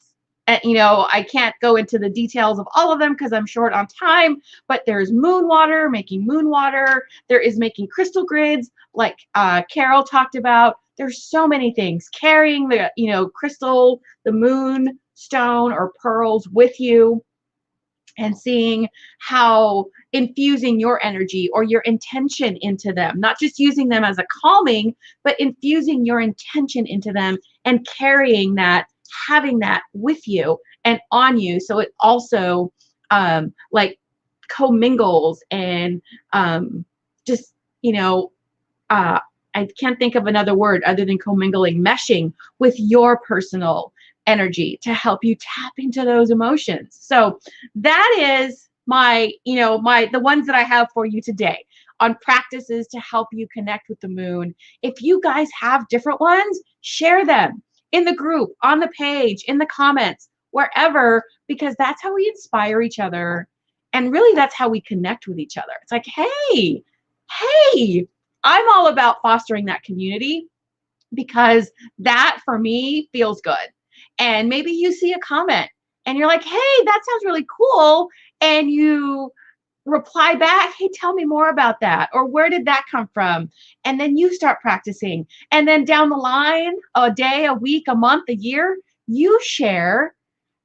I can't go into the details of all of them because I'm short on time, but there's moon water, making moon water. There is making crystal grids like Carol talked about. There's so many things. Carrying the, crystal, the moon stone or pearls with you, and seeing how infusing your energy or your intention into them, not just using them as a calming, but infusing your intention into them and carrying that, having that with you and on you. So it also like commingles and just, I can't think of another word other than commingling, meshing with your personal energy to help you tap into those emotions. So that is the ones that I have for you today on practices to help you connect with the moon. If you guys have different ones, share them in the group, on the page, in the comments, wherever, because that's how we inspire each other. And really, that's how we connect with each other. It's like, hey, I'm all about fostering that community, because that for me feels good. And maybe you see a comment and you're like, hey, that sounds really cool. And you reply back, hey, tell me more about that. Or where did that come from? And then you start practicing. And then down the line, a day, a week, a month, a year, you share.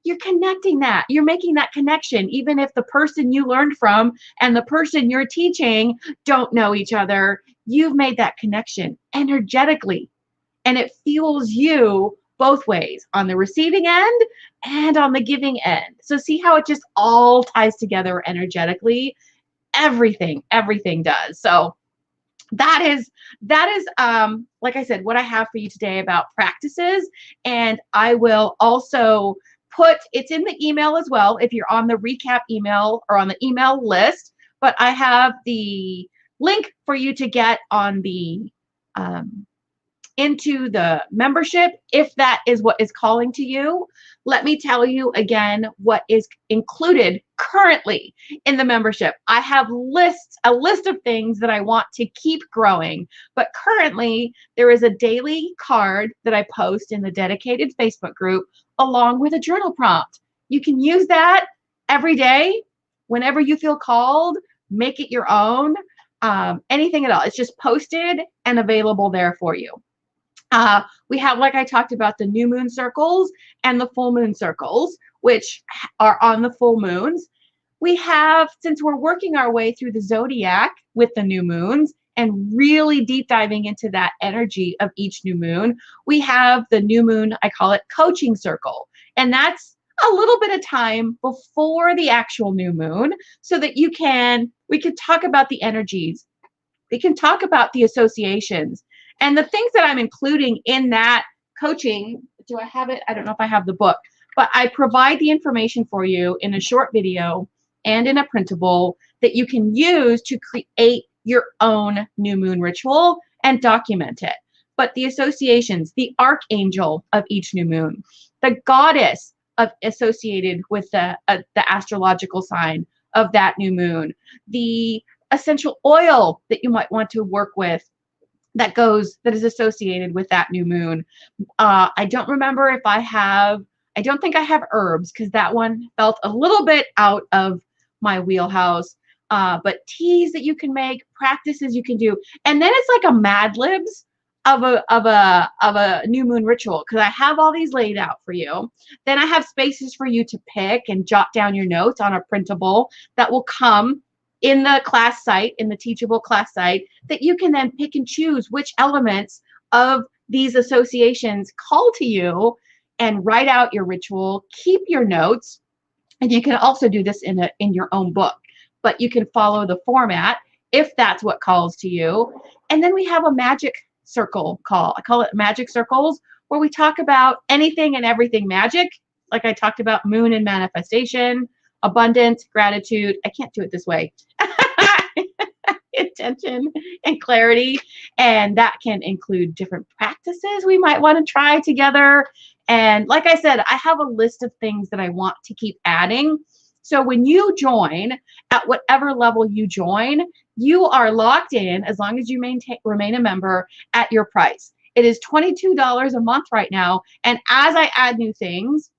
You're connecting that. You're making that connection. Even if the person you learned from and the person you're teaching don't know each other, you've made that connection energetically. And it fuels you both ways, on the receiving end and on the giving end. So see how it just all ties together energetically. Everything does. So that is like I said, what I have for you today about practices. And I will also it's in the email as well if you're on the recap email or on the email list, but I have the link for you to get on the into the membership, if that is what is calling to you. Let me tell you again what is included currently in the membership. I have a list of things that I want to keep growing, but currently there is a daily card that I post in the dedicated Facebook group along with a journal prompt. You can use that every day whenever you feel called. Make it your own. Anything at all. It's just posted and available there for you. We have, like I talked about, the new moon circles and the full moon circles, which are on the full moons. We have, since we're working our way through the zodiac with the new moons and really deep diving into that energy of each new moon, we have the new moon, I call it coaching circle. And that's a little bit of time before the actual new moon so that we can talk about the energies. We can talk about the associations and the things that I'm including in that coaching. Do I have it? I don't know if I have the book, but I provide the information for you in a short video and in a printable that you can use to create your own new moon ritual and document it. But the associations, the archangel of each new moon, the goddess associated with the astrological sign of that new moon, the essential oil that you might want to work with that is associated with that new moon. I don't remember if I don't think I have herbs because that one felt a little bit out of my wheelhouse. But teas that you can make, practices you can do, and then it's like a Mad Libs of a new moon ritual, because I have all these laid out for you. Then I have spaces for you to pick and jot down your notes on a printable that will come in the class site, in the teachable class site, that you can then pick and choose which elements of these associations call to you and write out your ritual, keep your notes, and you can also do this in your own book, but you can follow the format if that's what calls to you. And then we have a magic circle call. I call it magic circles, where we talk about anything and everything magic. Like I talked about moon and manifestation, abundance, gratitude. I can't do it this way. Intention and clarity. And that can include different practices we might want to try together. And like I said, I have a list of things that I want to keep adding. So when you join, at whatever level you join, you are locked in as long as you remain a member at your price. It is $22 a month right now. And as I add new things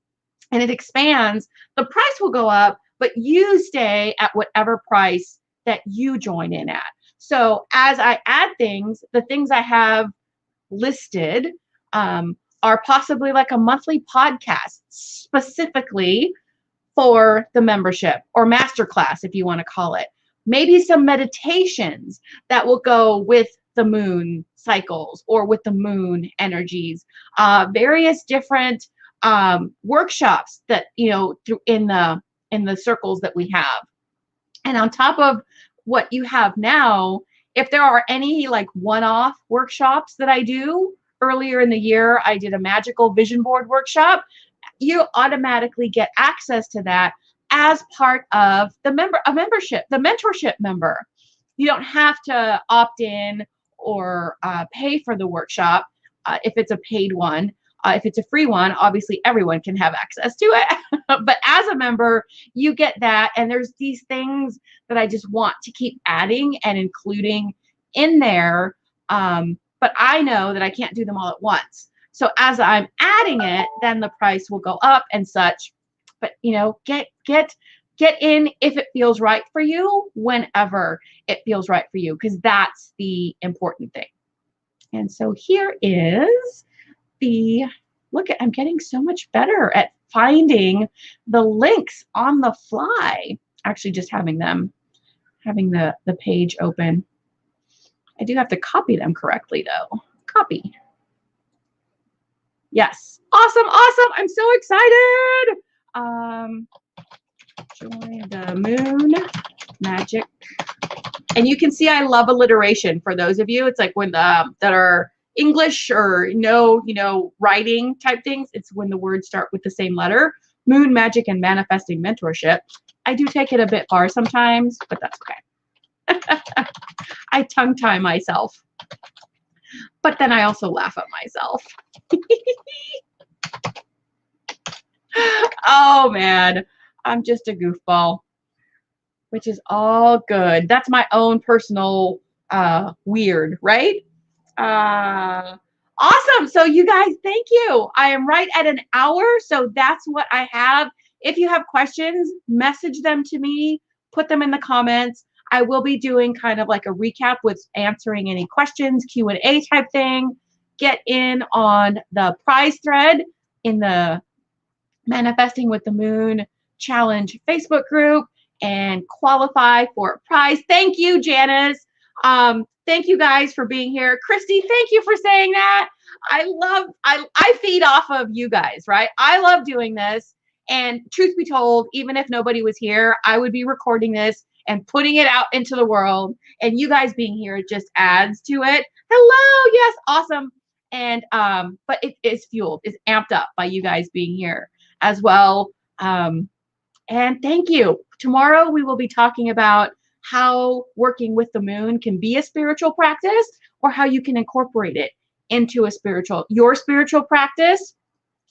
and it expands, the price will go up, but you stay at whatever price that you join in at. So as I add things, the things I have listed are possibly like a monthly podcast specifically for the membership, or masterclass if you want to call it. Maybe some meditations that will go with the moon cycles or with the moon energies, various different workshops that, you know, in the circles that we have. And on top of what you have now, if there are any like one-off workshops that I do, earlier in the year, I did a magical vision board workshop. You automatically get access to that as part of the membership, the mentorship member. You don't have to opt in or pay for the workshop if it's a paid one. If it's a free one, obviously everyone can have access to it. But as a member, you get that. And there's these things that I just want to keep adding and including in there. But I know that I can't do them all at once. So as I'm adding it, then the price will go up and such. But, you know, get in if it feels right for you, whenever it feels right for you, because that's the important thing. And so here is I'm getting so much better at finding the links on the fly. Actually, just having the page open. I do have to copy them correctly though. Copy. Yes. Awesome. I'm so excited. Join the Moon Magic. And you can see I love alliteration for those of you. It's like when that are English or writing type things. It's when the words start with the same letter. Moon Magic and Manifesting Mentorship. I do take it a bit far sometimes, but that's okay. I tongue tie myself. But then I also laugh at myself. Oh man, I'm just a goofball, which is all good. That's my own personal weird, right? Awesome. So you guys, thank you. I am right at an hour, so that's what I have. If you have questions, message them to me, put them in the comments. I will be doing kind of like a recap with answering any questions, Q&A type thing. Get in on the prize thread in the Manifesting with the Moon Challenge Facebook group and qualify for a prize. Thank you, Janice. Thank you guys for being here. Christy, thank you for saying that. I feed off of you guys, right? I love doing this. And truth be told, even if nobody was here, I would be recording this and putting it out into the world. And you guys being here just adds to it. Hello, yes, awesome. And but it is fueled, is amped up by you guys being here as well. And thank you. Tomorrow we will be talking about how working with the moon can be a spiritual practice, or how you can incorporate it into your spiritual practice,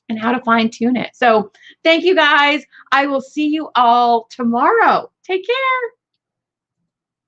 and how to fine tune it. So thank you guys. I will see you all tomorrow. Take care.